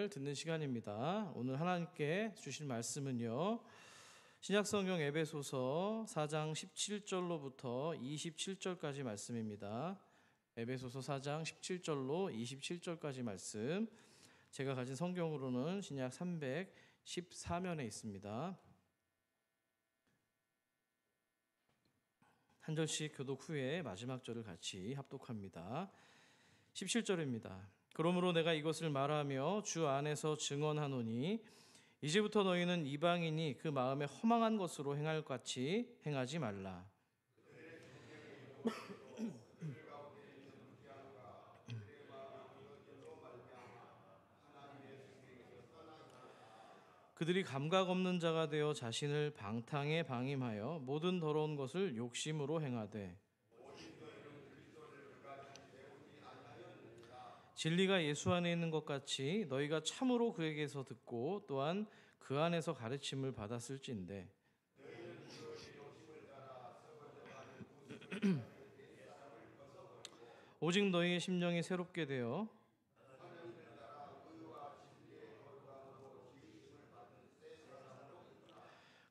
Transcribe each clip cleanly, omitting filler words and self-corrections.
말씀을 듣는 시간입니다. 오늘 하나님께 주신 말씀은요, 신약성경 에베소서 4장 17절로부터 27절까지 말씀입니다. 에베소서 4장 17절로 27절까지 말씀, 제가 가진 성경으로는 신약 314면에 있습니다. 한 절씩 교독 후에 마지막 절을 같이 합독합니다. 17절입니다. 그러므로 내가 이것을 말하며 주 안에서 증언하노니 이제부터 너희는 이방인이 그 마음에 허망한 것으로 행할 것 같이 행하지 말라. 그들이 감각 없는 자가 되어 자신을 방탕에 방임하여 모든 더러운 것을 욕심으로 행하되 진리가 예수 안에 있는 것 같이 너희가 참으로 그에게서 듣고 또한 그 안에서 가르침을 받았을진데 오직 너희의 심령이 새롭게 되어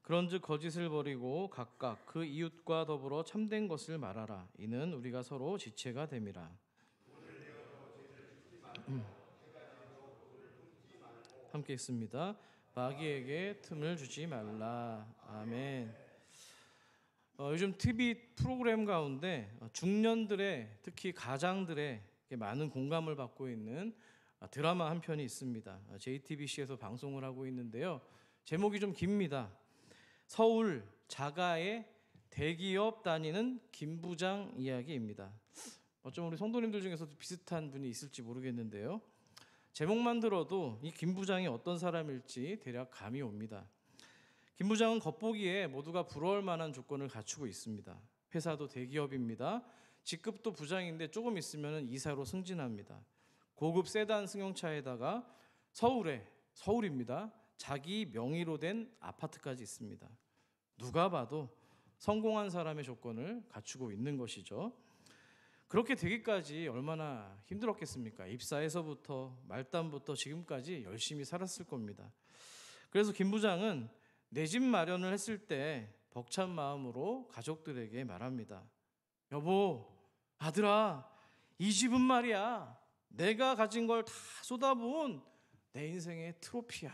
그런즉 거짓을 버리고 각각 그 이웃과 더불어 참된 것을 말하라. 이는 우리가 서로 지체가 됨이라. 함께 읽습니다. 마귀에게 틈을 주지 말라. 아멘. 요즘 TV 프로그램 가운데 중년들의, 특히 가장들의 많은 공감을 받고 있는 드라마 한 편이 있습니다. JTBC에서 방송을 하고 있는데요. 제목이 좀 깁니다. 서울 자가의 대기업 다니는 김 부장 이야기입니다. 어쩜 우리 성도님들 중에서도 비슷한 분이 있을지 모르겠는데요. 제목만 들어도 이 김 부장이 어떤 사람일지 대략 감이 옵니다. 김 부장은 겉보기에 모두가 부러울 만한 조건을 갖추고 있습니다. 회사도 대기업입니다. 직급도 부장인데 조금 있으면 이사로 승진합니다. 고급 세단 승용차에다가 서울입니다. 자기 명의로 된 아파트까지 있습니다. 누가 봐도 성공한 사람의 조건을 갖추고 있는 것이죠. 그렇게 되기까지 얼마나 힘들었겠습니까? 입사에서부터 말단부터 지금까지 열심히 살았을 겁니다. 그래서 김 부장은 내 집 마련을 했을 때 벅찬 마음으로 가족들에게 말합니다. 여보, 아들아, 이 집은 말이야, 내가 가진 걸 다 쏟아부은 내 인생의 트로피야.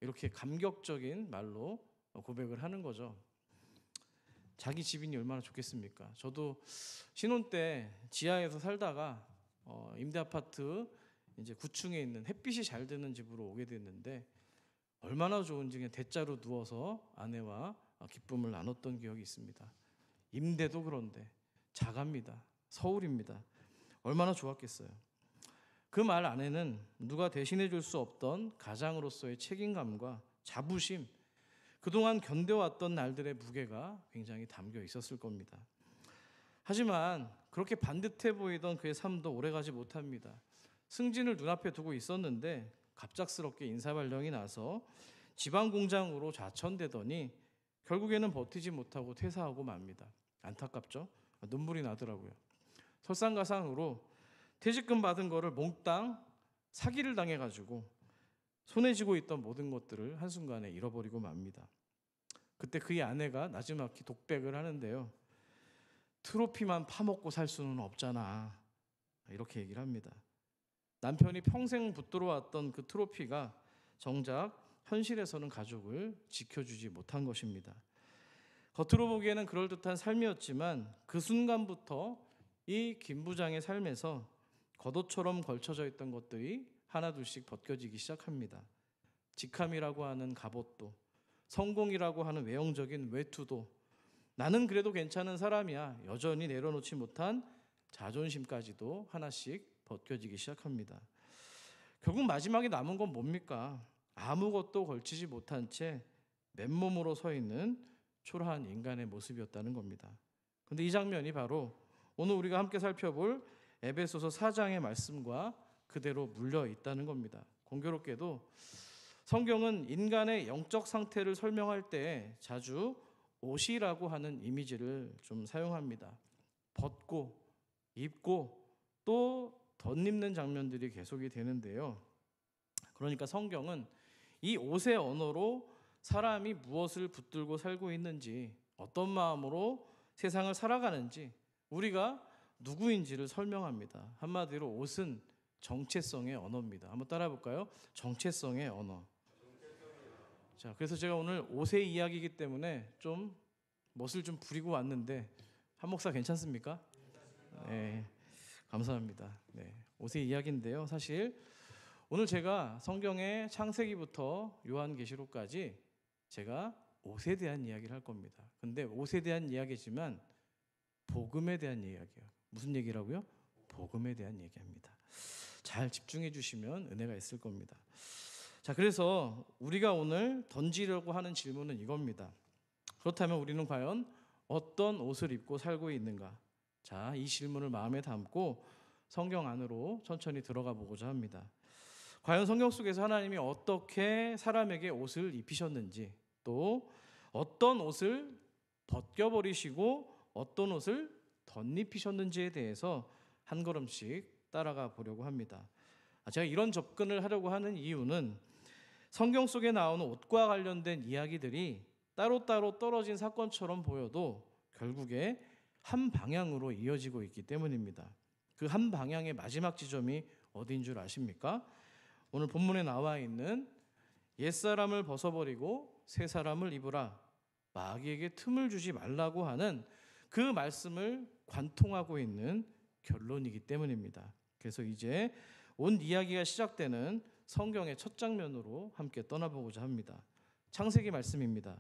이렇게 감격적인 말로 고백을 하는 거죠. 자기 집이니 얼마나 좋겠습니까? 저도 신혼 때 지하에서 살다가 임대 아파트 이제 9층에 있는 햇빛이 잘 드는 집으로 오게 됐는데 얼마나 좋은지 그냥 대자로 누워서 아내와 기쁨을 나눴던 기억이 있습니다. 임대도 그런데 자가입니다. 서울입니다. 얼마나 좋았겠어요. 그 말 안에는 누가 대신해 줄 수 없던 가장으로서의 책임감과 자부심, 그동안 견뎌왔던 날들의 무게가 굉장히 담겨 있었을 겁니다. 하지만 그렇게 반듯해 보이던 그의 삶도 오래가지 못합니다. 승진을 눈앞에 두고 있었는데 갑작스럽게 인사발령이 나서 지방 공장으로 좌천되더니 결국에는 버티지 못하고 퇴사하고 맙니다. 안타깝죠? 눈물이 나더라고요. 설상가상으로 퇴직금 받은 거를 몽땅 사기를 당해가지고 손에 쥐고 있던 모든 것들을 한순간에 잃어버리고 맙니다. 그때 그의 아내가 나지막히 독백을 하는데요. 트로피만 파먹고 살 수는 없잖아. 이렇게 얘기를 합니다. 남편이 평생 붙들어 왔던 그 트로피가 정작 현실에서는 가족을 지켜주지 못한 것입니다. 겉으로 보기에는 그럴듯한 삶이었지만 그 순간부터 이 김 부장의 삶에서 겉옷처럼 걸쳐져 있던 것들이 하나둘씩 벗겨지기 시작합니다. 직함이라고 하는 갑옷도, 성공이라고 하는 외형적인 외투도, 나는 그래도 괜찮은 사람이야 여전히 내려놓지 못한 자존심까지도 하나씩 벗겨지기 시작합니다. 결국 마지막에 남은 건 뭡니까? 아무것도 걸치지 못한 채 맨몸으로 서 있는 초라한 인간의 모습이었다는 겁니다. 그런데 이 장면이 바로 오늘 우리가 함께 살펴볼 에베소서 4장의 말씀과 그대로 물려 있다는 겁니다. 공교롭게도 성경은 인간의 영적 상태를 설명할 때 자주 옷이라고 하는 이미지를 좀 사용합니다. 벗고 입고 또 덧입는 장면들이 계속이 되는데요. 그러니까 성경은 이 옷의 언어로 사람이 무엇을 붙들고 살고 있는지, 어떤 마음으로 세상을 살아가는지, 우리가 누구인지를 설명합니다. 한마디로 옷은 정체성의 언어입니다. 한번 따라해 볼까요? 정체성의 언어. 자, 그래서 제가 오늘 옷의 이야기이기 때문에 좀 멋을 좀 부리고 왔는데 한 목사 괜찮습니까? 네, 감사합니다. 네, 옷의 이야기인데요. 사실 오늘 제가 성경의 창세기부터 요한계시록까지 제가 옷에 대한 이야기를 할 겁니다. 근데 옷에 대한 이야기지만 복음에 대한 이야기예요. 무슨 얘기라고요? 복음에 대한 얘기합니다. 잘 집중해 주시면 은혜가 있을 겁니다. 자, 그래서 우리가 오늘 던지려고 하는 질문은 이겁니다. 그렇다면 우리는 과연 어떤 옷을 입고 살고 있는가? 자, 이 질문을 마음에 담고 성경 안으로 천천히 들어가 보고자 합니다. 과연 성경 속에서 하나님이 어떻게 사람에게 옷을 입히셨는지, 또 어떤 옷을 벗겨버리시고 어떤 옷을 덧입히셨는지에 대해서 한 걸음씩 따라가 보려고 합니다. 제가 이런 접근을 하려고 하는 이유는 성경 속에 나오는 옷과 관련된 이야기들이 따로따로 떨어진 사건처럼 보여도 결국에 한 방향으로 이어지고 있기 때문입니다. 그 한 방향의 마지막 지점이 어디인 줄 아십니까? 오늘 본문에 나와 있는 옛사람을 벗어버리고 새 사람을 입으라, 마귀에게 틈을 주지 말라고 하는 그 말씀을 관통하고 있는 결론이기 때문입니다. 그래서 이제 온 이야기가 시작되는 성경의 첫 장면으로 함께 떠나보고자 합니다. 창세기 말씀입니다.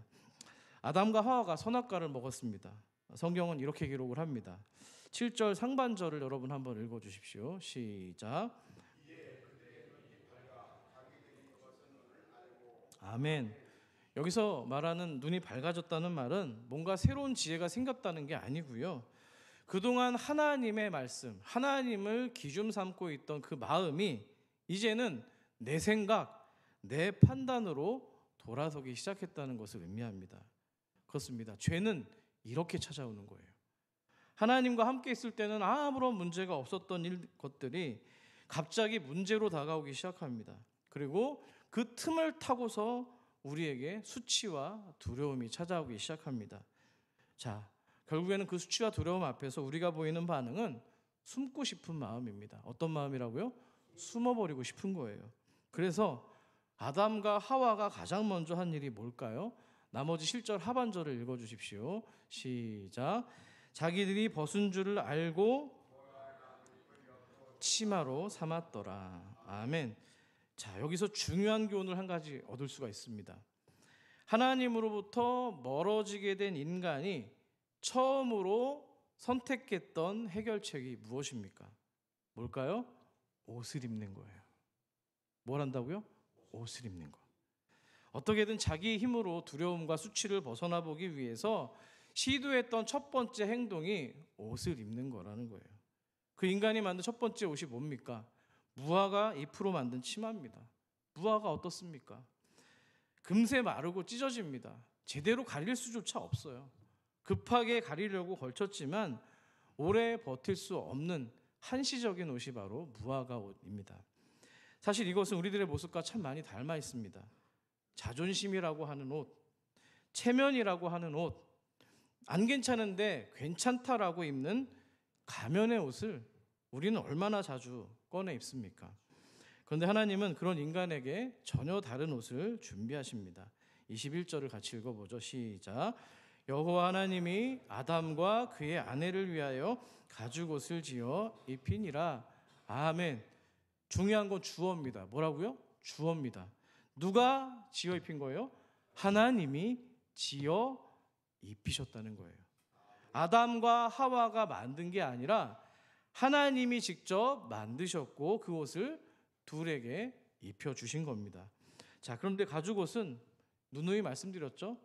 아담과 하와가 선악과를 먹었습니다. 성경은 이렇게 기록을 합니다. 7절 상반절을 여러분 한번 읽어주십시오. 시작. 아멘. 여기서 말하는 눈이 밝아졌다는 말은 뭔가 새로운 지혜가 생겼다는 게 아니고요. 그동안 하나님의 말씀, 하나님을 기준 삼고 있던 그 마음이 이제는 내 생각, 내 판단으로 돌아서기 시작했다는 것을 의미합니다. 그렇습니다. 죄는 이렇게 찾아오는 거예요. 하나님과 함께 있을 때는 아무런 문제가 없었던 것들이 갑자기 문제로 다가오기 시작합니다. 그리고 그 틈을 타고서 우리에게 수치와 두려움이 찾아오기 시작합니다. 자, 결국에는 그 수치와 두려움 앞에서 우리가 보이는 반응은 숨고 싶은 마음입니다. 어떤 마음이라고요? 숨어버리고 싶은 거예요. 그래서 아담과 하와가 가장 먼저 한 일이 뭘까요? 나머지 7절 하반절을 읽어주십시오. 시작. 자기들이 벗은 줄을 알고 치마로 삼았더라. 아멘. 자, 여기서 중요한 교훈을 한 가지 얻을 수가 있습니다. 하나님으로부터 멀어지게 된 인간이 처음으로 선택했던 해결책이 무엇입니까? 뭘까요? 옷을 입는 거예요. 뭘 한다고요? 옷을 입는 거. 어떻게든 자기 힘으로 두려움과 수치를 벗어나 보기 위해서 시도했던 첫 번째 행동이 옷을 입는 거라는 거예요. 그 인간이 만든 첫 번째 옷이 뭡니까? 무화과 잎으로 만든 치마입니다. 무화과 어떻습니까? 금세 마르고 찢어집니다. 제대로 가릴 수조차 없어요. 급하게 가리려고 걸쳤지만 오래 버틸 수 없는 한시적인 옷이 바로 무화과 옷입니다. 사실 이것은 우리들의 모습과 참 많이 닮아 있습니다. 자존심이라고 하는 옷, 체면이라고 하는 옷, 안 괜찮은데 괜찮다라고 입는 가면의 옷을 우리는 얼마나 자주 꺼내 입습니까? 그런데 하나님은 그런 인간에게 전혀 다른 옷을 준비하십니다. 21절을 같이 읽어보죠. 시작. 여호와 하나님이 아담과 그의 아내를 위하여 가죽옷을 지어 입히니라. 아멘. 중요한 건 주어입니다. 뭐라고요? 주어입니다. 누가 지어 입힌 거예요? 하나님이 지어 입히셨다는 거예요. 아담과 하와가 만든 게 아니라 하나님이 직접 만드셨고 그 옷을 둘에게 입혀주신 겁니다. 자, 그런데 가죽옷은 누누이 말씀드렸죠.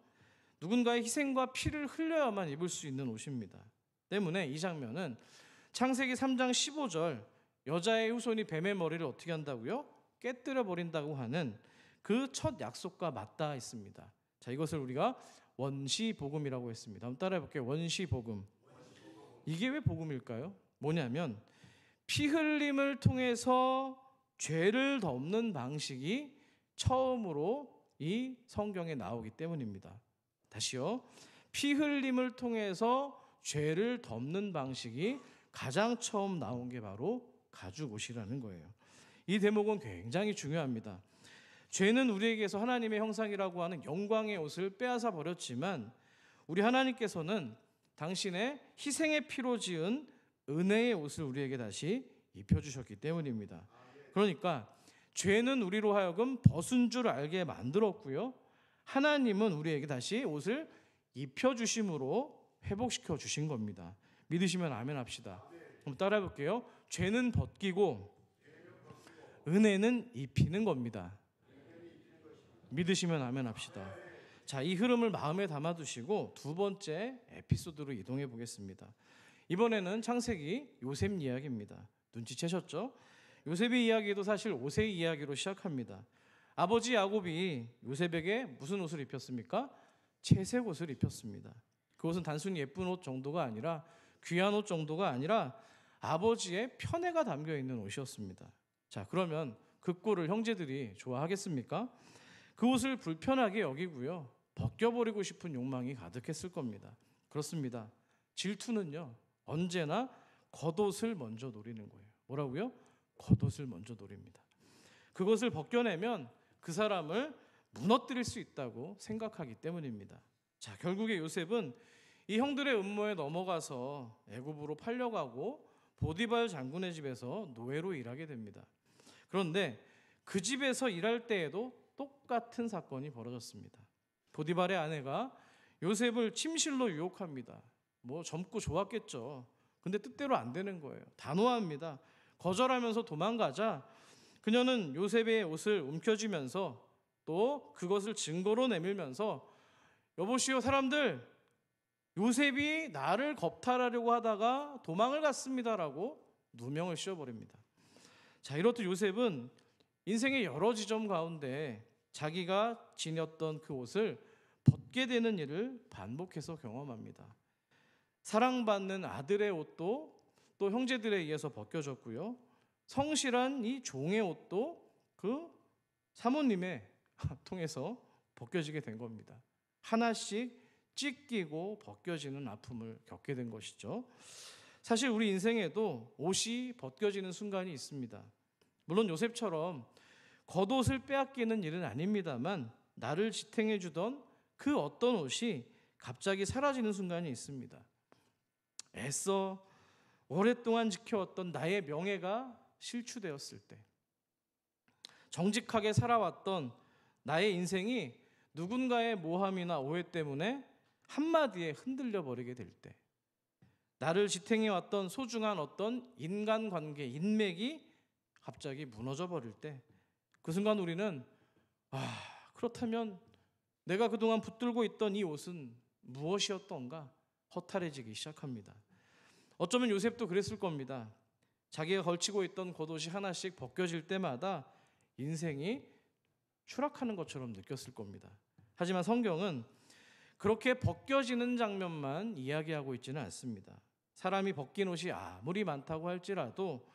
누군가의 희생과 피를 흘려야만 입을 수 있는 옷입니다. 때문에 이 장면은 창세기 3장 15절 여자의 후손이 뱀의 머리를 어떻게 한다고요? 깨뜨려 버린다고 하는 그 첫 약속과 맞닿아 있습니다. 자, 이것을 우리가 원시복음이라고 했습니다. 한번 따라해 볼게요. 원시복음. 이게 왜 복음일까요? 뭐냐면 피 흘림을 통해서 죄를 덮는 방식이 처음으로 이 성경에 나오기 때문입니다. 다시요. 피 흘림을 통해서 죄를 덮는 방식이 가장 처음 나온 게 바로 가죽 옷이라는 거예요. 이 대목은 굉장히 중요합니다. 죄는 우리에게서 하나님의 형상이라고 하는 영광의 옷을 빼앗아 버렸지만 우리 하나님께서는 당신의 희생의 피로 지은 은혜의 옷을 우리에게 다시 입혀주셨기 때문입니다. 그러니까 죄는 우리로 하여금 벗은 줄 알게 만들었고요. 하나님은 우리에게 다시 옷을 입혀주심으로 회복시켜 주신 겁니다. 믿으시면 아멘 합시다. 그럼 따라해 볼게요. 죄는 벗기고 은혜는 입히는 겁니다. 믿으시면 아멘 합시다. 자, 이 흐름을 마음에 담아두시고 두 번째 에피소드로 이동해 보겠습니다. 이번에는 창세기 요셉 이야기입니다. 눈치채셨죠? 요셉의 이야기도 사실 옷의 이야기로 시작합니다. 아버지 야곱이 요셉에게 무슨 옷을 입혔습니까? 채색 옷을 입혔습니다. 그것은 단순히 예쁜 옷 정도가 아니라 귀한 옷 정도가 아니라 아버지의 편애가 담겨 있는 옷이었습니다. 자, 그러면 그 꼴을 형제들이 좋아하겠습니까? 그 옷을 불편하게 여기고요. 벗겨버리고 싶은 욕망이 가득했을 겁니다. 그렇습니다. 질투는요, 언제나 겉옷을 먼저 노리는 거예요. 뭐라고요? 겉옷을 먼저 노립니다. 그것을 벗겨내면 그 사람을 무너뜨릴 수 있다고 생각하기 때문입니다. 자, 결국에 요셉은 이 형들의 음모에 넘어가서 애굽으로 팔려가고 보디발 장군의 집에서 노예로 일하게 됩니다. 그런데 그 집에서 일할 때에도 똑같은 사건이 벌어졌습니다. 보디발의 아내가 요셉을 침실로 유혹합니다. 뭐 젊고 좋았겠죠. 근데 뜻대로 안 되는 거예요. 단호합니다. 거절하면서 도망가자 그녀는 요셉의 옷을 움켜쥐면서 또 그것을 증거로 내밀면서 여보시오 사람들, 요셉이 나를 겁탈하려고 하다가 도망을 갔습니다라고 누명을 씌워버립니다. 자, 이렇듯 요셉은 인생의 여러 지점 가운데 자기가 지녔던 그 옷을 벗게 되는 일을 반복해서 경험합니다. 사랑받는 아들의 옷도 또 형제들에 의해서 벗겨졌고요. 성실한 이 종의 옷도 그 사모님의 통해서 벗겨지게 된 겁니다. 하나씩 찢기고 벗겨지는 아픔을 겪게 된 것이죠. 사실 우리 인생에도 옷이 벗겨지는 순간이 있습니다. 물론 요셉처럼 겉옷을 빼앗기는 일은 아닙니다만 나를 지탱해 주던 그 어떤 옷이 갑자기 사라지는 순간이 있습니다. 애써 오랫동안 지켜왔던 나의 명예가 실추되었을 때, 정직하게 살아왔던 나의 인생이 누군가의 모함이나 오해 때문에 한마디에 흔들려 버리게 될 때, 나를 지탱해왔던 소중한 어떤 인간관계, 인맥이 갑자기 무너져 버릴 때, 그 순간 우리는 그렇다면 내가 그동안 붙들고 있던 이 옷은 무엇이었던가 허탈해지기 시작합니다. 어쩌면 요셉도 그랬을 겁니다. 자기가 걸치고 있던 겉옷이 하나씩 벗겨질 때마다 인생이 추락하는 것처럼 느꼈을 겁니다. 하지만 성경은 그렇게 벗겨지는 장면만 이야기하고 있지는 않습니다. 사람이 벗긴 옷이 아무리 많다고 할지라도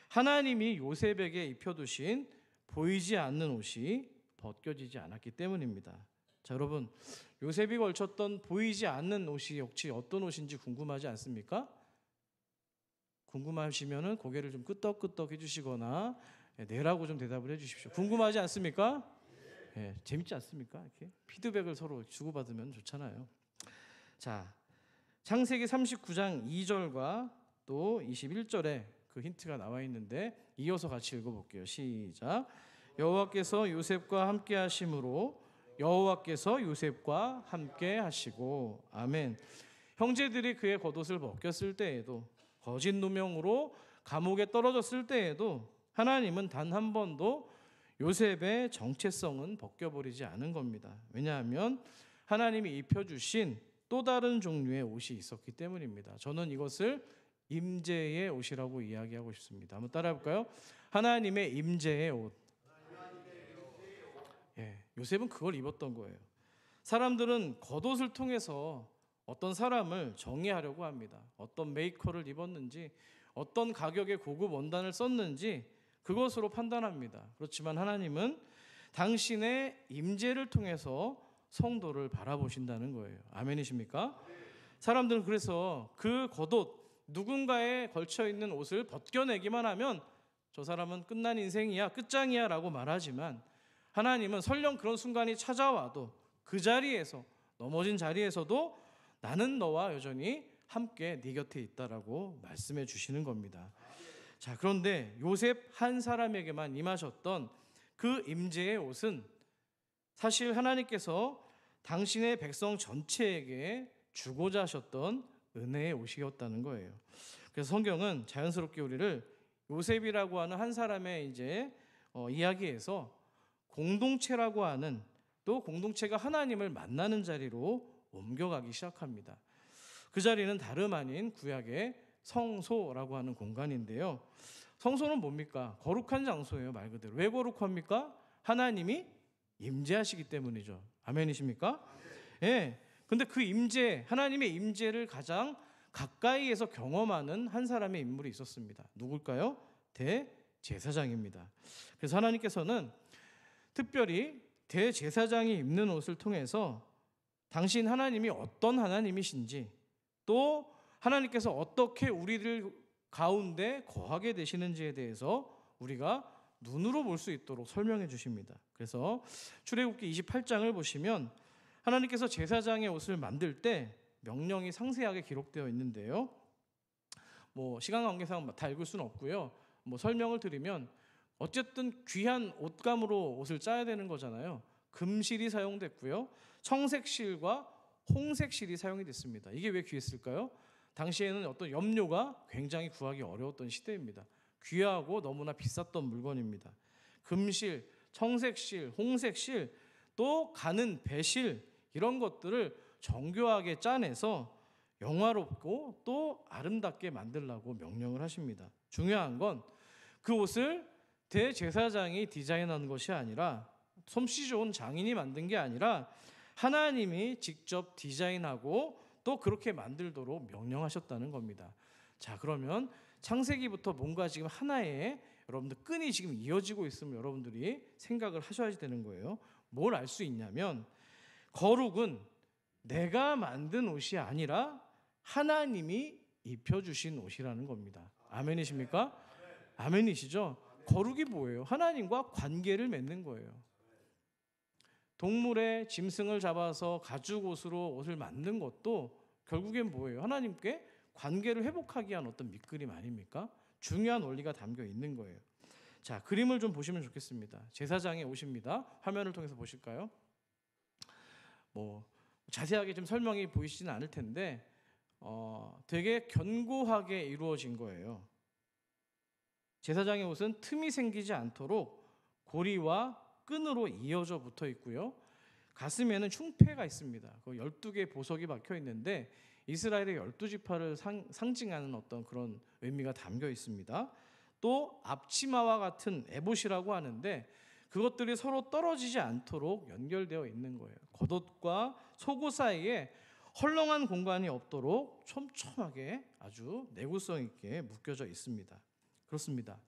하나님이 요셉에게 입혀두신 보이지 않는 옷이 벗겨지지 않았기 때문입니다. 자, 여러분, 요셉이 걸쳤던 보이지 않는 옷이 혹시 어떤 옷인지 궁금하지 않습니까? 궁금하시면은 고개를 좀 끄덕끄덕 해주시거나 네라고 좀 대답을 해주십시오. 궁금하지 않습니까? 네, 재밌지 않습니까? 이렇게 피드백을 서로 주고받으면 좋잖아요. 자, 창세기 39장 2절과 또 21절에 그 힌트가 나와 있는데 이어서 같이 읽어볼게요. 시작. 여호와께서 요셉과 함께 하심으로 여호와께서 요셉과 함께 하시고. 아멘. 형제들이 그의 겉옷을 벗겼을 때에도, 거짓 누명으로 감옥에 떨어졌을 때에도 하나님은 단 한 번도 요셉의 정체성은 벗겨버리지 않은 겁니다. 왜냐하면 하나님이 입혀주신 또 다른 종류의 옷이 있었기 때문입니다. 저는 이것을 임재의 옷이라고 이야기하고 싶습니다. 한번 따라해볼까요? 하나님의 임재의 옷. 요셉은 그걸 입었던 거예요. 사람들은 겉옷을 통해서 어떤 사람을 정의하려고 합니다. 어떤 메이커를 입었는지, 어떤 가격의 고급 원단을 썼는지 그것으로 판단합니다. 그렇지만 하나님은 당신의 임재를 통해서 성도를 바라보신다는 거예요. 아멘이십니까? 사람들은 그래서 그 겉옷, 누군가에 걸쳐 있는 옷을 벗겨내기만 하면 저 사람은 끝난 인생이야, 끝장이야 라고 말하지만, 하나님은 설령 그런 순간이 찾아와도 그 자리에서, 넘어진 자리에서도 나는 너와 여전히 함께 네 곁에 있다라고 말씀해 주시는 겁니다. 자, 그런데 요셉 한 사람에게만 임하셨던 그 임재의 옷은 사실 하나님께서 당신의 백성 전체에게 주고자 하셨던 은혜의 옷이었다는 거예요. 그래서 성경은 자연스럽게 우리를 요셉이라고 하는 한 사람의 이제 이야기에서 공동체라고 하는, 또 공동체가 하나님을 만나는 자리로 옮겨가기 시작합니다. 그 자리는 다름 아닌 구약의 성소라고 하는 공간인데요. 성소는 뭡니까? 거룩한 장소예요, 말 그대로. 왜 거룩합니까? 하나님이 임재하시기 때문이죠. 아멘이십니까? 예. 근데 그 임재, 하나님의 임재를 가장 가까이에서 경험하는 한 사람의 인물이 있었습니다. 누굴까요? 대제사장입니다. 그래서 하나님께서는 특별히 대제사장이 입는 옷을 통해서 당신 하나님이 어떤 하나님이신지, 또 하나님께서 어떻게 우리들 가운데 거하게 되시는지에 대해서 우리가 눈으로 볼 수 있도록 설명해 주십니다. 그래서 출애굽기 28장을 보시면 하나님께서 제사장의 옷을 만들 때 명령이 상세하게 기록되어 있는데요. 시간 관계상 다 읽을 수는 없고요. 설명을 드리면 어쨌든 귀한 옷감으로 옷을 짜야 되는 거잖아요. 금실이 사용됐고요. 청색실과 홍색실이 사용이 됐습니다. 이게 왜 귀했을까요? 당시에는 어떤 염료가 굉장히 구하기 어려웠던 시대입니다. 귀하고 너무나 비쌌던 물건입니다. 금실, 청색실, 홍색실, 또 가는 배실, 이런 것들을 정교하게 짜내서 영화롭고 또 아름답게 만들라고 명령을 하십니다. 중요한 건 그 옷을 대제사장이 디자인한 것이 아니라, 솜씨 좋은 장인이 만든 게 아니라 하나님이 직접 디자인하고 또 그렇게 만들도록 명령하셨다는 겁니다. 자, 그러면 창세기부터 뭔가 지금 하나의 여러분들 끈이 지금 이어지고 있으면 여러분들이 생각을 하셔야 되는 거예요. 뭘 알 수 있냐면, 거룩은 내가 만든 옷이 아니라 하나님이 입혀주신 옷이라는 겁니다. 아멘이십니까? 아멘이시죠? 거룩이 뭐예요? 하나님과 관계를 맺는 거예요. 동물의 짐승을 잡아서 가죽 옷으로 옷을 만든 것도 결국엔 뭐예요? 하나님께 관계를 회복하기 위한 어떤 밑그림 아닙니까? 중요한 원리가 담겨 있는 거예요. 자, 그림을 좀 보시면 좋겠습니다. 제사장의 옷입니다. 화면을 통해서 보실까요? 자세하게 좀 설명이 보이시지는 않을 텐데 되게 견고하게 이루어진 거예요. 제사장의 옷은 틈이 생기지 않도록 고리와 끈으로 이어져 붙어 있고요. 가슴에는 흉패가 있습니다. 12개의 보석이 박혀 있는데 이스라엘의 12지파를 상징하는 어떤 그런 의미가 담겨 있습니다. 또 앞치마와 같은 에봇이라고 하는데 그것들이 서로 떨어지지 않도록 연결되어 있는 거예요. 겉옷과 속옷 사이에 헐렁한 공간이 없도록 촘촘하게 아주 내구성 있게 묶여져 있습니다. 그렇습니다.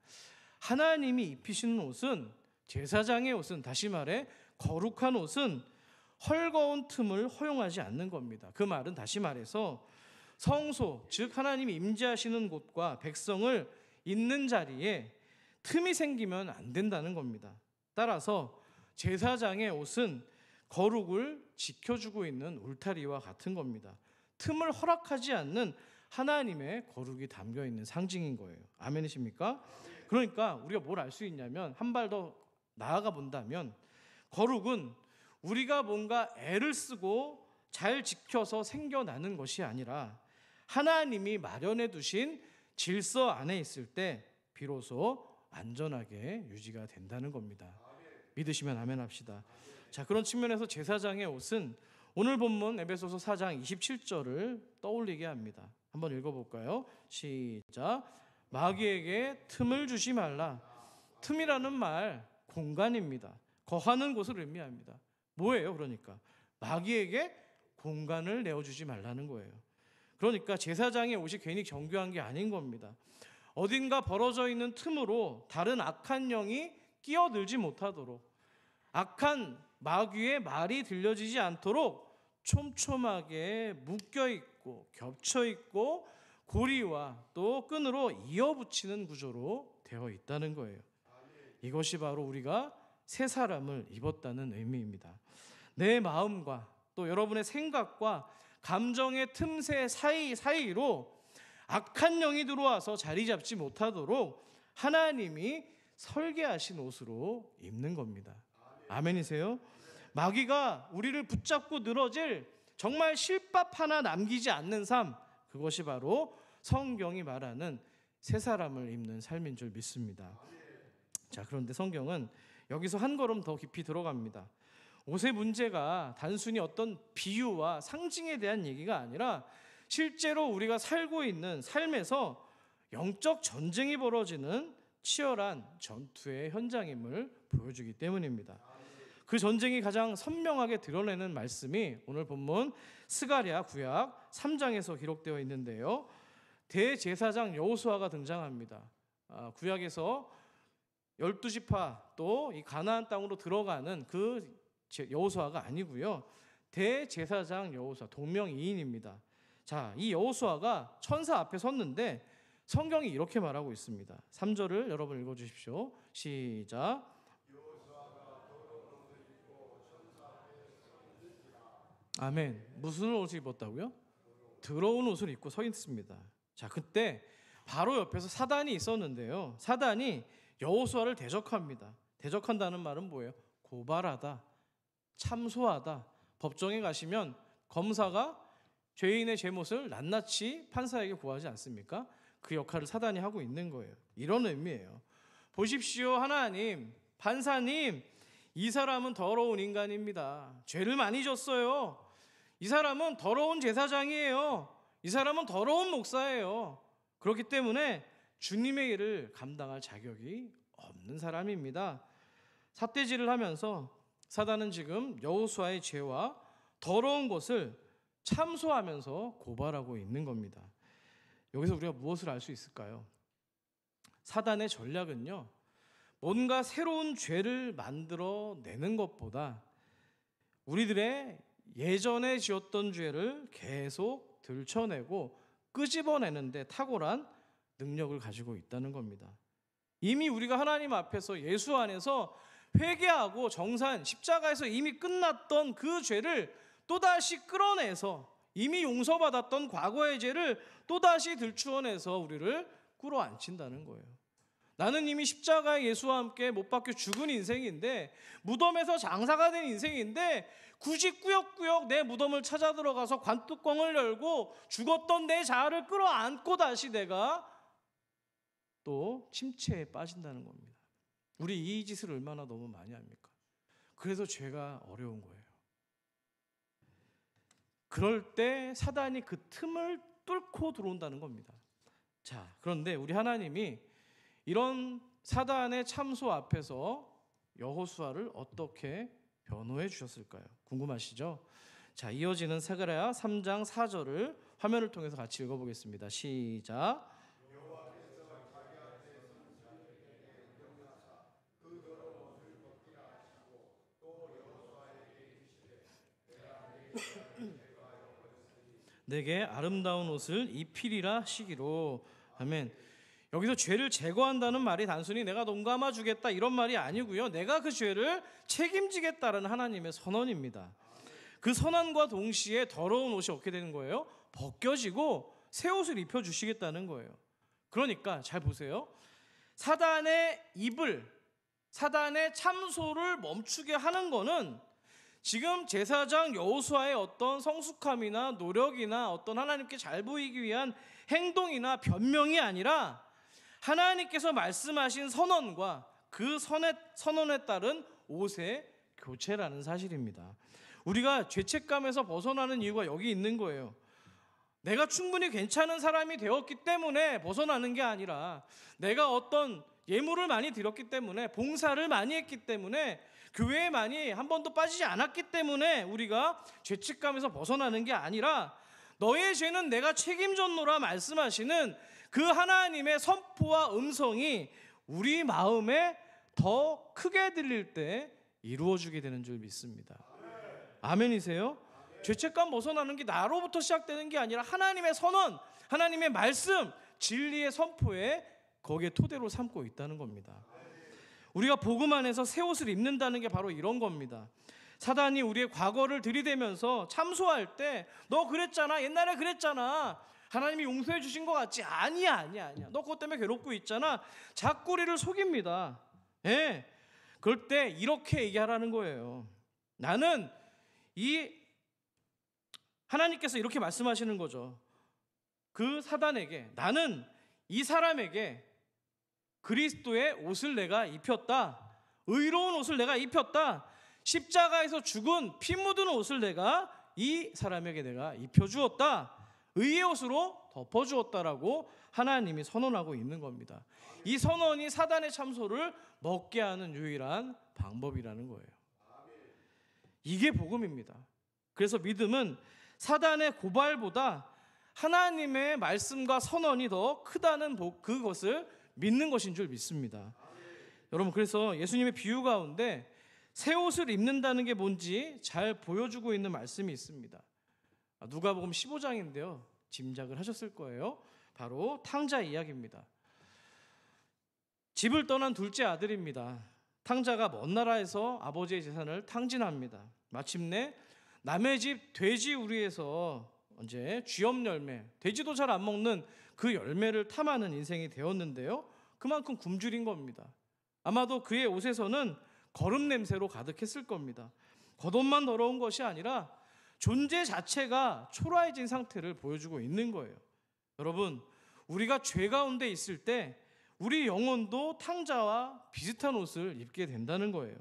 하나님이 입히시는 옷은, 제사장의 옷은, 다시 말해 거룩한 옷은 헐거운 틈을 허용하지 않는 겁니다. 그 말은 다시 말해서 성소, 즉 하나님이 임재하시는 곳과 백성을 있는 자리에 틈이 생기면 안 된다는 겁니다. 따라서 제사장의 옷은 거룩을 지켜주고 있는 울타리와 같은 겁니다. 틈을 허락하지 않는 하나님의 거룩이 담겨 있는 상징인 거예요. 아멘이십니까? 그러니까 우리가 뭘 알 수 있냐면, 한 발 더 나아가 본다면, 거룩은 우리가 뭔가 애를 쓰고 잘 지켜서 생겨나는 것이 아니라 하나님이 마련해 두신 질서 안에 있을 때 비로소 안전하게 유지가 된다는 겁니다. 믿으시면 아멘 합시다. 자, 그런 측면에서 제사장의 옷은 오늘 본문 에베소서 4장 27절을 떠올리게 합니다. 한번 읽어볼까요? 시작. 마귀에게 틈을 주지 말라. 틈이라는 말 공간입니다. 거하는 곳을 의미합니다. 뭐예요? 그러니까 마귀에게 공간을 내어주지 말라는 거예요. 그러니까 제사장의 옷이 괜히 정교한 게 아닌 겁니다. 어딘가 벌어져 있는 틈으로 다른 악한 영이 끼어들지 못하도록, 악한 마귀의 말이 들려지지 않도록 촘촘하게 묶여 있고 겹쳐 있고 고리와 또 끈으로 이어붙이는 구조로 되어 있다는 거예요. 이것이 바로 우리가 새 사람을 입었다는 의미입니다. 내 마음과 또 여러분의 생각과 감정의 틈새 사이로 악한 영이 들어와서 자리 잡지 못하도록 하나님이 설계하신 옷으로 입는 겁니다. 아멘이세요? 마귀가 우리를 붙잡고 늘어질 정말 실밥 하나 남기지 않는 삶, 그것이 바로 성경이 말하는 새 사람을 입는 삶인 줄 믿습니다. 자, 그런데 성경은 여기서 한 걸음 더 깊이 들어갑니다. 옷의 문제가 단순히 어떤 비유와 상징에 대한 얘기가 아니라 실제로 우리가 살고 있는 삶에서 영적 전쟁이 벌어지는 치열한 전투의 현장임을 보여주기 때문입니다. 그 전쟁이 가장 선명하게 드러내는 말씀이 오늘 본문 스가랴 구약 3장에서 기록되어 있는데요. 대제사장 여호수아가 등장합니다. 구약에서 12지파 또 이 가나안 땅으로 들어가는 그 여호수아가 아니고요. 대제사장 여호수아, 동명이인입니다. 자, 이 여호수아가 천사 앞에 섰는데 성경이 이렇게 말하고 있습니다. 3절을 여러분 읽어주십시오. 시작. 아멘. 무슨 옷을 입었다고요? 더러운 옷을 입고 서 있습니다. 자, 그때 바로 옆에서 사단이 있었는데요. 사단이 여호수아를 대적합니다. 대적한다는 말은 뭐예요? 고발하다, 참소하다. 법정에 가시면 검사가 죄인의 잘못을 낱낱이 판사에게 고하지 않습니까? 그 역할을 사단이 하고 있는 거예요. 이런 의미예요. 보십시오, 하나님, 판사님, 이 사람은 더러운 인간입니다. 죄를 많이 졌어요. 이 사람은 더러운 제사장이에요. 이 사람은 더러운 목사예요. 그렇기 때문에 주님의 일을 감당할 자격이 없는 사람입니다. 삿대질을 하면서 사단은 지금 여호수아의 죄와 더러운 것을 참소하면서 고발하고 있는 겁니다. 여기서 우리가 무엇을 알 수 있을까요? 사단의 전략은요, 뭔가 새로운 죄를 만들어내는 것보다 우리들의 예전에 지었던 죄를 계속 들춰내고 끄집어내는데 탁월한 능력을 가지고 있다는 겁니다. 이미 우리가 하나님 앞에서 예수 안에서 회개하고 정산, 십자가에서 이미 끝났던 그 죄를 또다시 끌어내서 이미 용서받았던 과거의 죄를 또다시 들추어내서 우리를 끌어안친다는 거예요. 나는 이미 십자가의 예수와 함께 못 박혀 죽은 인생인데, 무덤에서 장사가 된 인생인데, 굳이 꾸역꾸역 내 무덤을 찾아 들어가서 관뚜껑을 열고 죽었던 내 자아를 끌어안고 다시 내가 또 침체에 빠진다는 겁니다. 우리 이 짓을 얼마나 너무 많이 합니까? 그래서 죄가 어려운 거예요. 그럴 때 사단이 그 틈을 뚫고 들어온다는 겁니다. 자, 그런데 우리 하나님이 이런 사단의 참소 앞에서 여호수아를 어떻게 변호해 주셨을까요? 궁금하시죠? 자, 이어지는 스가랴 3장 4절을 화면을 통해서 같이 읽어보겠습니다. 시작. 내게 아름다운 옷을 입히리라 하시기로. 아멘. 여기서 죄를 제거한다는 말이 단순히 내가 눈 감아주겠다 이런 말이 아니고요, 내가 그 죄를 책임지겠다는 하나님의 선언입니다. 그 선언과 동시에 더러운 옷이 어떻게 되는 거예요? 벗겨지고 새 옷을 입혀주시겠다는 거예요. 그러니까 잘 보세요. 사단의 입을, 사단의 참소를 멈추게 하는 거는 지금 제사장 여호수아의 어떤 성숙함이나 노력이나 어떤 하나님께 잘 보이기 위한 행동이나 변명이 아니라 하나님께서 말씀하신 선언과 그 선언에 따른 옷의 교체라는 사실입니다. 우리가 죄책감에서 벗어나는 이유가 여기 있는 거예요. 내가 충분히 괜찮은 사람이 되었기 때문에 벗어나는 게 아니라, 내가 어떤 예물을 많이 드렸기 때문에, 봉사를 많이 했기 때문에, 교회에 많이 한 번도 빠지지 않았기 때문에 우리가 죄책감에서 벗어나는 게 아니라, 너의 죄는 내가 책임졌노라 말씀하시는 그 하나님의 선포와 음성이 우리 마음에 더 크게 들릴 때 이루어주게 되는 줄 믿습니다. 아멘이세요? 죄책감 벗어나는 게 나로부터 시작되는 게 아니라 하나님의 선언, 하나님의 말씀, 진리의 선포에 거기에 토대로 삼고 있다는 겁니다. 우리가 복음 안에서 새 옷을 입는다는 게 바로 이런 겁니다. 사단이 우리의 과거를 들이대면서 참소할 때 너 그랬잖아, 옛날에 그랬잖아, 하나님이 용서해 주신 것 같지? 아니야. 너 그것 때문에 괴롭고 있잖아. 자꾸 우리를 속입니다. 예. 그럴 때 이렇게 얘기하라는 거예요. 나는 하나님께서 이렇게 말씀하시는 거죠. 그 사단에게, 나는 이 사람에게 그리스도의 옷을 내가 입혔다. 의로운 옷을 내가 입혔다. 십자가에서 죽은 피 묻은 옷을 내가 이 사람에게 내가 입혀주었다. 의의 옷으로 덮어주었다라고 하나님이 선언하고 있는 겁니다. 이 선언이 사단의 참소를 먹게 하는 유일한 방법이라는 거예요. 이게 복음입니다. 그래서 믿음은 사단의 고발보다 하나님의 말씀과 선언이 더 크다는 그것을 믿는 것인 줄 믿습니다. 여러분, 그래서 예수님의 비유 가운데 새 옷을 입는다는 게 뭔지 잘 보여주고 있는 말씀이 있습니다. 누가복음 15장인데요. 짐작을 하셨을 거예요. 바로 탕자 이야기입니다. 집을 떠난 둘째 아들입니다. 탕자가 먼 나라에서 아버지의 재산을 탕진합니다. 마침내 남의 집 돼지 우리에서 이제 쥐염 열매, 돼지도 잘 안 먹는 그 열매를 탐하는 인생이 되었는데요. 그만큼 굶주린 겁니다. 아마도 그의 옷에서는 거름 냄새로 가득했을 겁니다. 겉옷만 더러운 것이 아니라 존재 자체가 초라해진 상태를 보여주고 있는 거예요. 여러분, 우리가 죄 가운데 있을 때 우리 영혼도 탕자와 비슷한 옷을 입게 된다는 거예요.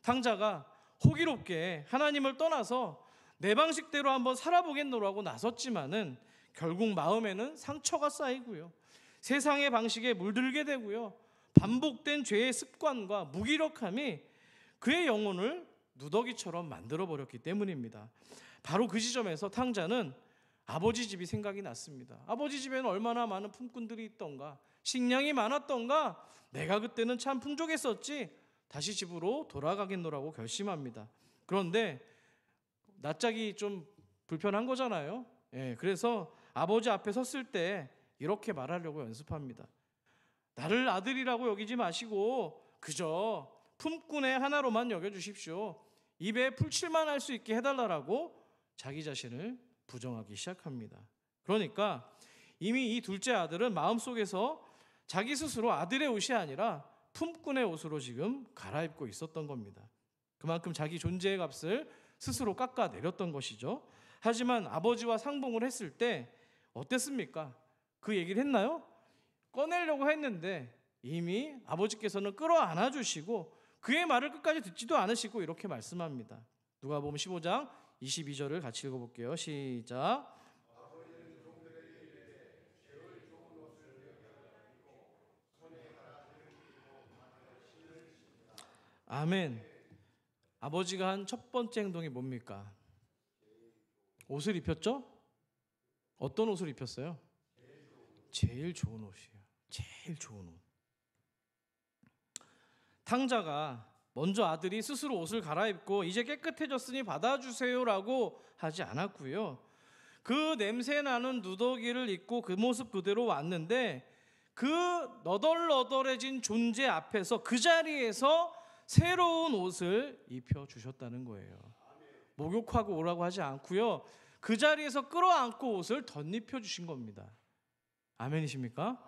탕자가 호기롭게 하나님을 떠나서 내 방식대로 한번 살아보겠노라고 나섰지만은 결국 마음에는 상처가 쌓이고요. 세상의 방식에 물들게 되고요. 반복된 죄의 습관과 무기력함이 그의 영혼을 누더기처럼 만들어버렸기 때문입니다. 바로 그 지점에서 탕자는 아버지 집이 생각이 났습니다. 아버지 집에는 얼마나 많은 품꾼들이 있던가, 식량이 많았던가, 내가 그때는 참 풍족했었지, 다시 집으로 돌아가겠노라고 결심합니다. 그런데 낯짝이 좀 불편한 거잖아요. 그래서 아버지 앞에 섰을 때 이렇게 말하려고 연습합니다. 나를 아들이라고 여기지 마시고 그저 품꾼의 하나로만 여겨주십시오. 입에 풀칠만 할 수 있게 해달라고 자기 자신을 부정하기 시작합니다. 그러니까 이미 이 둘째 아들은 마음속에서 자기 스스로 아들의 옷이 아니라 품꾼의 옷으로 지금 갈아입고 있었던 겁니다. 그만큼 자기 존재의 값을 스스로 깎아내렸던 것이죠. 하지만 아버지와 상봉을 했을 때 어땠습니까? 그 얘기를 했나요? 꺼내려고 했는데 이미 아버지께서는 끌어안아 주시고 그의 말을 끝까지 듣지도 않으시고 이렇게 말씀합니다. 누가복음 15장 22절을 같이 읽어볼게요. 시작. 아멘. 아버지가 한 첫 번째 행동이 뭡니까? 옷을 입혔죠? 어떤 옷을 입혔어요? 제일 좋은 옷이에요. 제일 좋은 옷. 탕자가 먼저 아들이 스스로 옷을 갈아입고 이제 깨끗해졌으니 받아주세요라고 하지 않았고요. 그 냄새나는 누더기를 입고 그 모습 그대로 왔는데 그 너덜너덜해진 존재 앞에서 그 자리에서 새로운 옷을 입혀주셨다는 거예요. 목욕하고 오라고 하지 않고요. 그 자리에서 끌어안고 옷을 덧입혀 주신 겁니다. 아멘이십니까?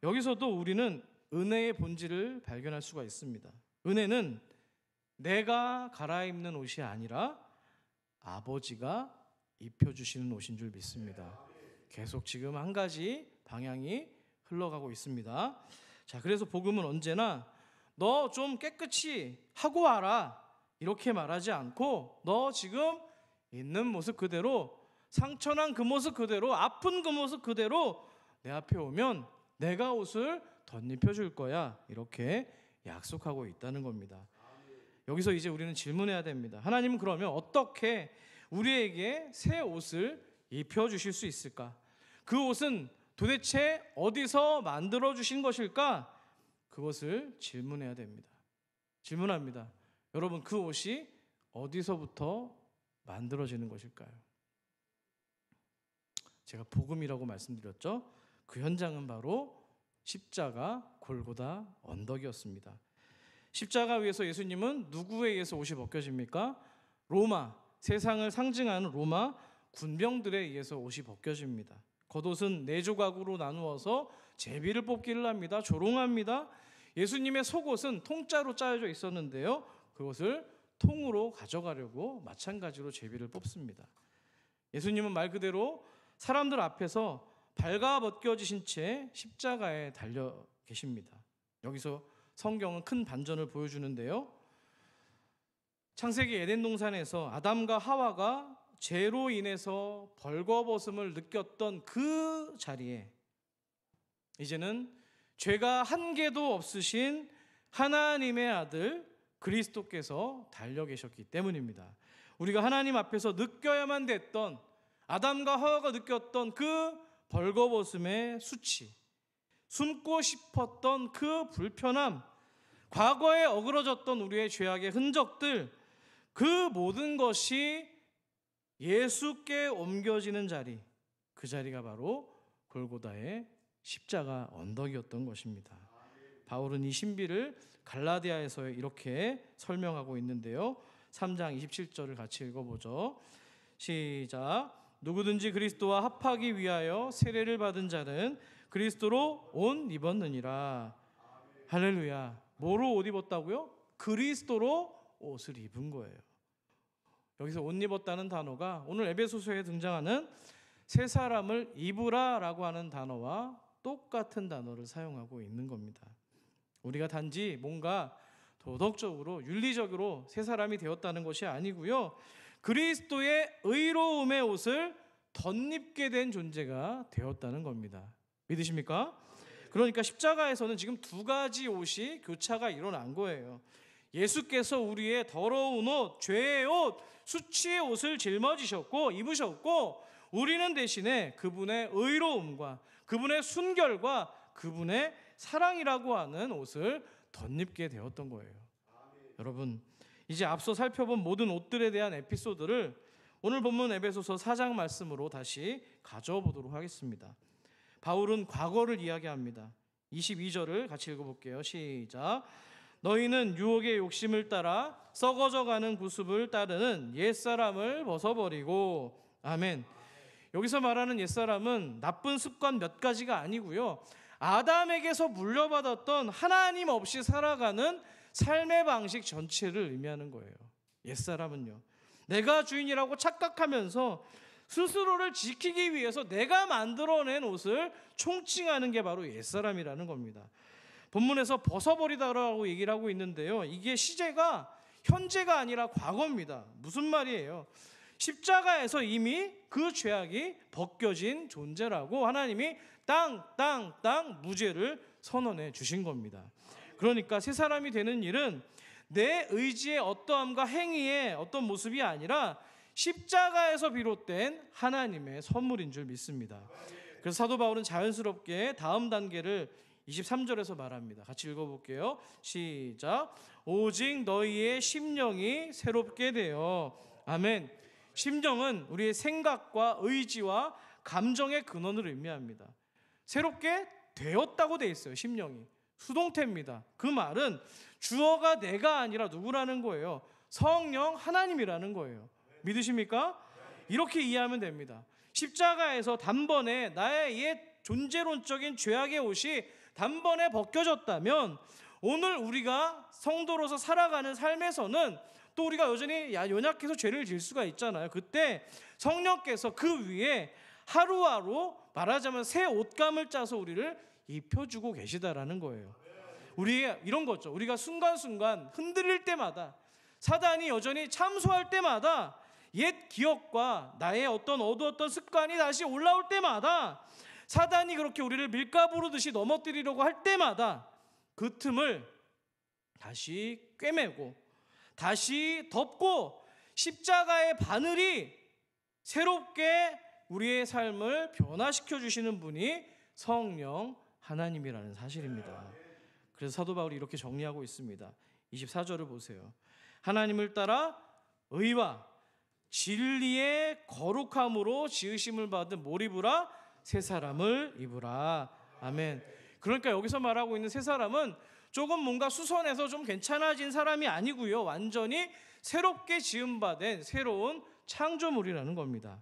여기서도 우리는 은혜의 본질을 발견할 수가 있습니다. 은혜는 내가 갈아입는 옷이 아니라 아버지가 입혀주시는 옷인 줄 믿습니다. 계속 지금 한 가지 방향이 흘러가고 있습니다. 자, 그래서 복음은 언제나 너 좀 깨끗이 하고 와라 이렇게 말하지 않고 너 지금 있는 모습 그대로, 상처난 그 모습 그대로, 아픈 그 모습 그대로 내 앞에 오면 내가 옷을 덧입혀 줄 거야 이렇게 약속하고 있다는 겁니다. 여기서 이제 우리는 질문해야 됩니다. 하나님은 그러면 어떻게 우리에게 새 옷을 입혀주실 수 있을까? 그 옷은 도대체 어디서 만들어 주신 것일까? 그것을 질문해야 됩니다. 질문합니다. 여러분, 그 옷이 어디서부터 만들어지는 것일까요? 제가 복음이라고 말씀드렸죠. 그 현장은 바로 십자가 골고다 언덕이었습니다. 십자가 위에서 예수님은 누구에 의해서 옷이 벗겨집니까? 로마, 세상을 상징하는 로마 군병들에 의해서 옷이 벗겨집니다. 겉옷은 4조각으로 나누어서 제비를 뽑기를 합니다. 조롱합니다. 예수님의 속옷은 통짜로 짜여져 있었는데요, 그것을 통으로 가져가려고 마찬가지로 제비를 뽑습니다. 예수님은 말 그대로 사람들 앞에서 발가 벗겨지신 채 십자가에 달려 계십니다. 여기서 성경은 큰 반전을 보여주는데요, 창세기 에덴 동산에서 아담과 하와가 죄로 인해서 벌거벗음을 느꼈던 그 자리에 이제는 죄가 한 개도 없으신 하나님의 아들 그리스도께서 달려 계셨기 때문입니다. 우리가 하나님 앞에서 느껴야만 됐던, 아담과 하와가 느꼈던 그 벌거벗음의 수치, 숨고 싶었던 그 불편함, 과거에 어그러졌던 우리의 죄악의 흔적들, 그 모든 것이 예수께 옮겨지는 자리, 그 자리가 바로 골고다의 십자가 언덕이었던 것입니다. 바울은 이 신비를 갈라디아에서 이렇게 설명하고 있는데요, 3장 27절을 같이 읽어보죠. 시작. 누구든지 그리스도와 합하기 위하여 세례를 받은 자는 그리스도로 옷 입었느니라. 할렐루야. 뭐로 옷 입었다고요? 그리스도로 옷을 입은 거예요. 여기서 옷 입었다는 단어가 오늘 에베소서에 등장하는 새 사람을 입으라라고 하는 단어와 똑같은 단어를 사용하고 있는 겁니다. 우리가 단지 뭔가 도덕적으로 윤리적으로 새 사람이 되었다는 것이 아니고요, 그리스도의 의로움의 옷을 덧입게 된 존재가 되었다는 겁니다. 믿으십니까? 그러니까 십자가에서는 지금 두 가지 옷이 교차가 일어난 거예요. 예수께서 우리의 더러운 옷, 죄의 옷, 수치의 옷을 짊어지셨고 입으셨고, 우리는 대신에 그분의 의로움과 그분의 순결과 그분의 사랑이라고 하는 옷을 덧입게 되었던 거예요. 여러분, 이제 앞서 살펴본 모든 옷들에 대한 에피소드를 오늘 본문 에베소서 4장 말씀으로 다시 가져와 보도록 하겠습니다. 바울은 과거를 이야기합니다. 22절을 같이 읽어볼게요. 시작. 너희는 유혹의 욕심을 따라 썩어져가는 구습을 따르는 옛사람을 벗어버리고. 아멘. 여기서 말하는 옛사람은 나쁜 습관 몇 가지가 아니고요, 아담에게서 물려받았던 하나님 없이 살아가는 삶의 방식 전체를 의미하는 거예요. 옛사람은요, 내가 주인이라고 착각하면서 스스로를 지키기 위해서 내가 만들어낸 옷을 총칭하는 게 바로 옛사람이라는 겁니다. 본문에서 벗어버리다라고 얘기를 하고 있는데요, 이게 시제가 현재가 아니라 과거입니다. 무슨 말이에요? 십자가에서 이미 그 죄악이 벗겨진 존재라고 하나님이 땅 무죄를 선언해 주신 겁니다. 그러니까 새 사람이 되는 일은 내 의지의 어떠함과 행위의 어떤 모습이 아니라 십자가에서 비롯된 하나님의 선물인 줄 믿습니다. 그래서 사도 바울은 자연스럽게 다음 단계를 23절에서 말합니다. 같이 읽어볼게요. 시작. 오직 너희의 심령이 새롭게 되어. 아멘. 심령은 우리의 생각과 의지와 감정의 근원을 의미합니다. 새롭게 되었다고 돼 있어요. 심령이 수동태입니다. 그 말은 주어가 내가 아니라 누구라는 거예요? 성령 하나님이라는 거예요. 믿으십니까? 이렇게 이해하면 됩니다. 십자가에서 단번에 나의 옛 존재론적인 죄악의 옷이 단번에 벗겨졌다면, 오늘 우리가 성도로서 살아가는 삶에서는 또 우리가 여전히 연약해서 죄를 질 수가 있잖아요. 그때 성령께서 그 위에 하루하루 말하자면 새 옷감을 짜서 우리를 입혀주고 계시다라는 거예요. 우리 이런 거죠. 우리가 순간순간 흔들릴 때마다, 사단이 여전히 참소할 때마다, 옛 기억과 나의 어떤 어두웠던 습관이 다시 올라올 때마다, 사단이 그렇게 우리를 밀가부르듯이 넘어뜨리려고 할 때마다 그 틈을 다시 꿰매고 다시 덮고 십자가의 바늘이 새롭게 우리의 삶을 변화시켜 주시는 분이 성령 하나님이라는 사실입니다. 그래서 사도 바울이 이렇게 정리하고 있습니다. 24절을 보세요. 하나님을 따라 의와 진리의 거룩함으로 지으심을 받은 뭘 입으라? 새 사람을 입으라. 아멘. 그러니까 여기서 말하고 있는 새 사람은 조금 뭔가 수선해서 좀 괜찮아진 사람이 아니고요, 완전히 새롭게 지음받은 새로운 창조물이라는 겁니다.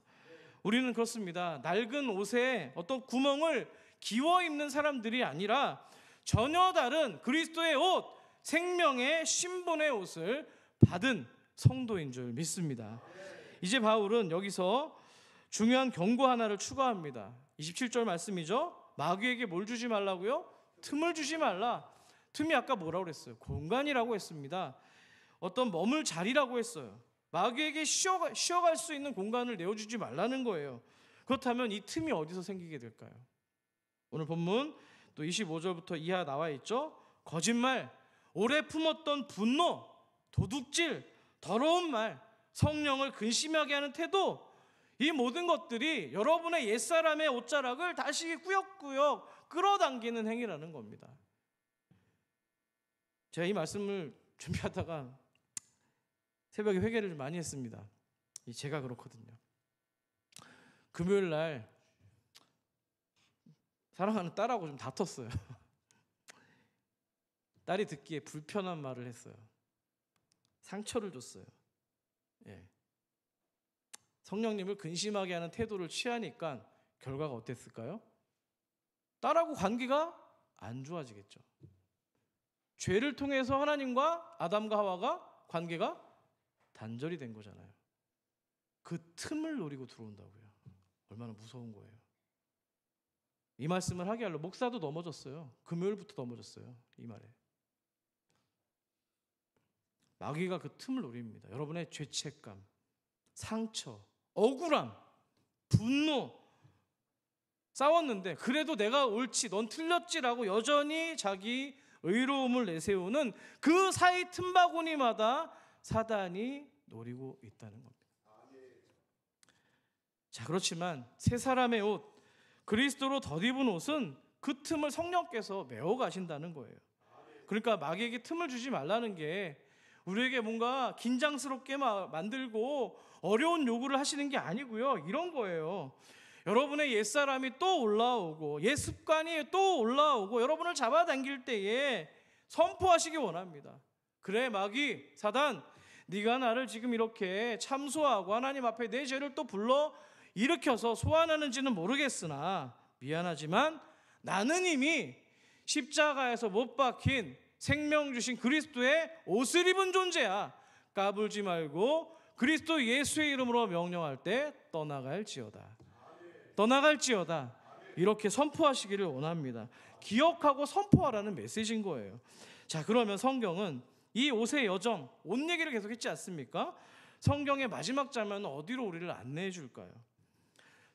우리는 그렇습니다. 낡은 옷에 어떤 구멍을 기워 입는 사람들이 아니라 전혀 다른 그리스도의 옷, 생명의 신분의 옷을 받은 성도인 줄 믿습니다. 이제 바울은 여기서 중요한 경고 하나를 추가합니다. 27절 말씀이죠. 마귀에게 뭘 주지 말라고요? 틈을 주지 말라. 틈이 아까 뭐라고 그랬어요? 공간이라고 했습니다. 어떤 머물 자리라고 했어요. 마귀에게 쉬어갈 수 있는 공간을 내어주지 말라는 거예요. 그렇다면 이 틈이 어디서 생기게 될까요? 오늘 본문 또 25절부터 이하 나와 있죠. 거짓말, 오래 품었던 분노, 도둑질, 더러운 말, 성령을 근심하게 하는 태도, 이 모든 것들이 여러분의 옛사람의 옷자락을 다시 꾸역꾸역 끌어당기는 행위라는 겁니다. 제가 이 말씀을 준비하다가 새벽에 회개를 많이 했습니다. 제가 그렇거든요. 금요일 날 사랑하는 딸하고 좀 다퉜어요. 딸이 듣기에 불편한 말을 했어요. 상처를 줬어요. 성령님을 근심하게 하는 태도를 취하니까 결과가 어땠을까요? 딸하고 관계가 안 좋아지겠죠. 죄를 통해서 하나님과 아담과 하와가 관계가 단절이 된 거잖아요. 그 틈을 노리고 들어온다고요. 얼마나 무서운 거예요. 이 말씀을 하게 하려 목사도 넘어졌어요. 금요일부터 넘어졌어요. 이 말에. 마귀가 그 틈을 노립니다. 여러분의 죄책감, 상처, 억울함, 분노, 싸웠는데 그래도 내가 옳지, 넌 틀렸지라고 여전히 자기 의로움을 내세우는 그 사이 틈바구니마다 사단이 노리고 있다는 겁니다. 자, 그렇지만 새 사람의 옷, 그리스도로 덧입은 옷은 그 틈을 성령께서 메워 가신다는 거예요. 그러니까 마귀에게 틈을 주지 말라는 게 우리에게 뭔가 긴장스럽게 만들고 어려운 요구를 하시는 게 아니고요. 이런 거예요. 여러분의 옛사람이 또 올라오고 옛 습관이 또 올라오고 여러분을 잡아당길 때에 선포하시기 원합니다. 그래, 마귀, 사단, 네가 나를 지금 이렇게 참소하고 하나님 앞에 내 죄를 또 불러 일으켜서 소환하는지는 모르겠으나 미안하지만 나는 이미 십자가에서 못 박힌 생명 주신 그리스도의 옷을 입은 존재야. 까불지 말고 그리스도 예수의 이름으로 명령할 때 떠나갈지어다. 떠나갈지어다. 이렇게 선포하시기를 원합니다. 기억하고 선포하라는 메시지인 거예요. 자, 그러면 성경은 이 옷의 여정, 옷 얘기를 계속 했지 않습니까? 성경의 마지막 장면은 어디로 우리를 안내해 줄까요?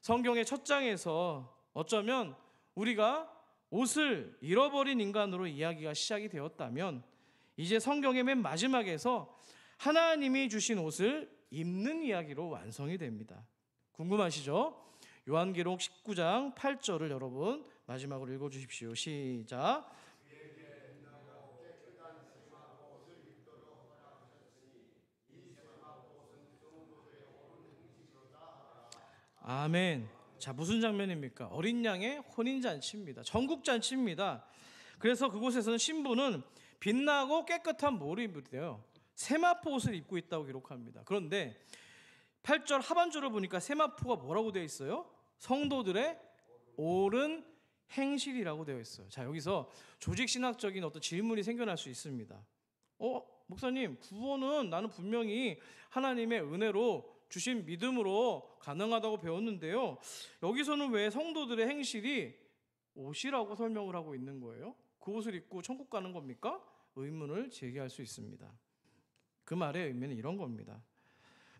성경의 첫 장에서 어쩌면 우리가 옷을 잃어버린 인간으로 이야기가 시작이 되었다면 이제 성경의 맨 마지막에서 하나님이 주신 옷을 입는 이야기로 완성이 됩니다. 궁금하시죠? 요한계시록 19장 8절을 여러분 마지막으로 읽어주십시오. 시작. 아멘. 자, 무슨 장면입니까? 어린 양의 혼인잔치입니다. 전국잔치입니다. 그래서 그곳에서는 신부는 빛나고 깨끗한 모를 입으래요. 세마포 옷을 입고 있다고 기록합니다. 그런데 8절 하반절을 보니까 세마포가 뭐라고 되어 있어요? 성도들의 옳은 행실이라고 되어 있어요. 자, 여기서 조직신학적인 어떤 질문이 생겨날 수 있습니다. 목사님, 구원은 나는 분명히 하나님의 은혜로 주신 믿음으로 가능하다고 배웠는데요. 여기서는 왜 성도들의 행실이 옷이라고 설명을 하고 있는 거예요? 그 옷을 입고 천국 가는 겁니까? 의문을 제기할 수 있습니다. 그 말의 의미는 이런 겁니다.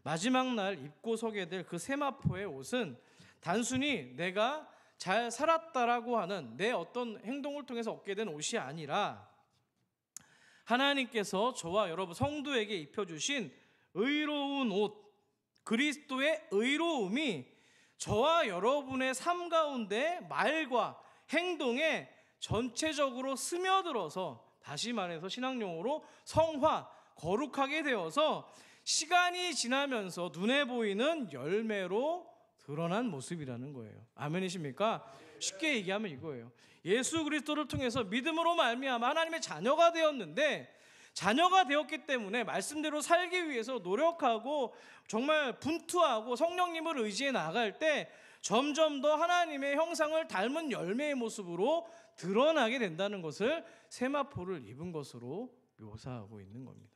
마지막 날 입고 서게 될 그 세마포의 옷은 단순히 내가 잘 살았다라고 하는 내 어떤 행동을 통해서 얻게 된 옷이 아니라 하나님께서 저와 여러분 성도에게 입혀주신 의로운 옷, 그리스도의 의로움이 저와 여러분의 삶 가운데 말과 행동에 전체적으로 스며들어서, 다시 말해서 신학용어로 성화, 거룩하게 되어서 시간이 지나면서 눈에 보이는 열매로 드러난 모습이라는 거예요. 아멘이십니까? 쉽게 얘기하면 이거예요. 예수 그리스도를 통해서 믿음으로 말미암아 하나님의 자녀가 되었는데, 자녀가 되었기 때문에 말씀대로 살기 위해서 노력하고 정말 분투하고 성령님을 의지해 나아갈 때 점점 더 하나님의 형상을 닮은 열매의 모습으로 드러나게 된다는 것을 세마포를 입은 것으로 묘사하고 있는 겁니다.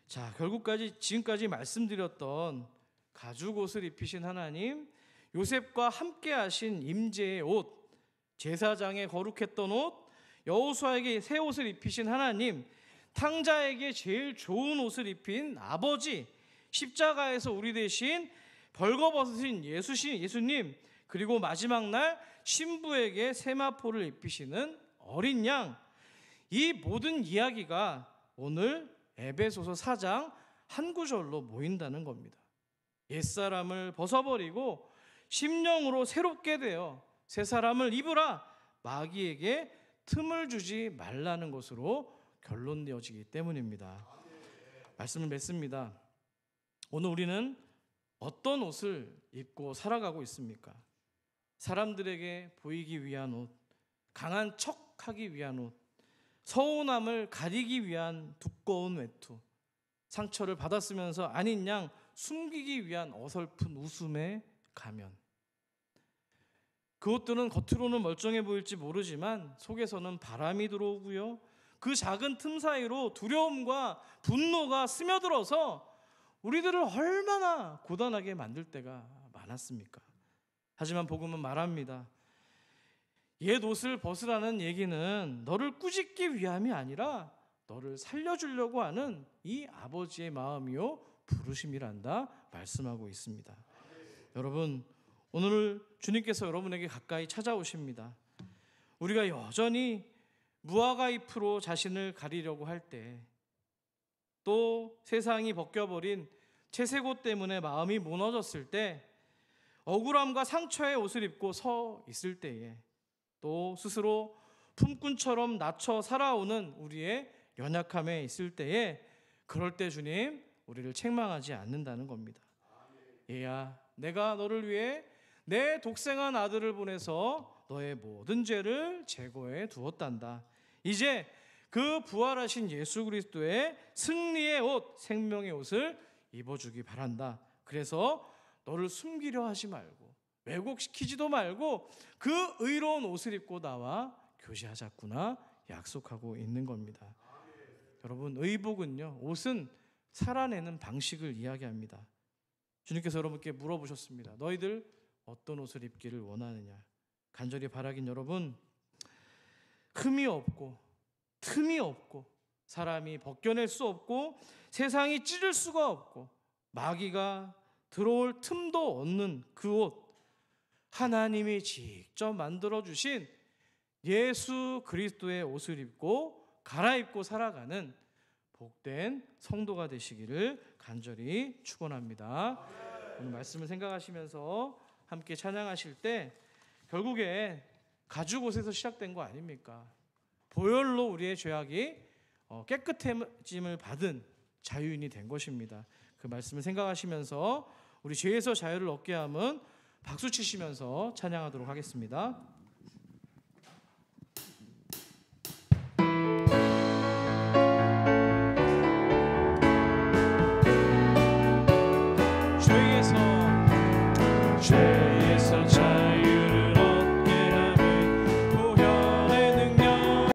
자, 결국까지 지금까지 말씀드렸던 가죽 옷을 입히신 하나님, 요셉과 함께 하신 임재의 옷, 제사장의 거룩했던 옷, 여호수아에게 새 옷을 입히신 하나님, 탕자에게 제일 좋은 옷을 입힌 아버지, 십자가에서 우리 대신 벌거벗으신 예수님, 그리고 마지막 날 신부에게 세마포를 입히시는 어린 양, 이 모든 이야기가 오늘 에베소서 4장 한 구절로 모인다는 겁니다. 옛사람을 벗어버리고 심령으로 새롭게 되어 새 사람을 입으라, 마귀에게 틈을 주지 말라는 것으로 결론되어지기 때문입니다. 말씀을 맺습니다. 오늘 우리는 어떤 옷을 입고 살아가고 있습니까? 사람들에게 보이기 위한 옷, 강한 척하기 위한 옷, 서운함을 가리기 위한 두꺼운 외투, 상처를 받았으면서 아닌 양 숨기기 위한 어설픈 웃음의 가면. 그 옷들은 겉으로는 멀쩡해 보일지 모르지만 속에서는 바람이 들어오고요, 그 작은 틈 사이로 두려움과 분노가 스며들어서 우리들을 얼마나 고단하게 만들 때가 많았습니까? 하지만 복음은 말합니다. 옛 옷을 벗으라는 얘기는 너를 꾸짖기 위함이 아니라 너를 살려주려고 하는 이 아버지의 마음이요 부르심이란다 말씀하고 있습니다. 여러분, 오늘 주님께서 여러분에게 가까이 찾아오십니다. 우리가 여전히 무화과 잎으로 자신을 가리려고 할 때, 또 세상이 벗겨버린 채색옷 때문에 마음이 무너졌을 때, 억울함과 상처의 옷을 입고 서 있을 때에, 또 스스로 품꾼처럼 낮춰 살아오는 우리의 연약함에 있을 때에, 그럴 때 주님 우리를 책망하지 않는다는 겁니다. 얘야, 내가 너를 위해 내 독생한 아들을 보내서 너의 모든 죄를 제거해 두었단다. 이제 그 부활하신 예수 그리스도의 승리의 옷, 생명의 옷을 입어주기 바란다. 그래서 너를 숨기려 하지 말고 왜곡시키지도 말고 그 의로운 옷을 입고 나와 교제하자꾸나 약속하고 있는 겁니다. 여러분, 의복은요, 옷은 살아내는 방식을 이야기합니다. 주님께서 여러분께 물어보셨습니다. 너희들 어떤 옷을 입기를 원하느냐? 간절히 바라긴 여러분, 흠이 없고 틈이 없고 사람이 벗겨낼 수 없고 세상이 찌를 수가 없고 마귀가 들어올 틈도 없는 그 옷, 하나님이 직접 만들어주신 예수 그리스도의 옷을 입고 갈아입고 살아가는 복된 성도가 되시기를 간절히 축원합니다. 오늘 말씀을 생각하시면서 함께 찬양하실 때 결국에 가죽 옷에서 시작된 거 아닙니까? 보혈로 우리의 죄악이 깨끗해짐을 받은 자유인이 된 것입니다. 그 말씀을 생각하시면서 우리 죄에서 자유를 얻게 함은 박수 치시면서 찬양하도록 하겠습니다. 죄에서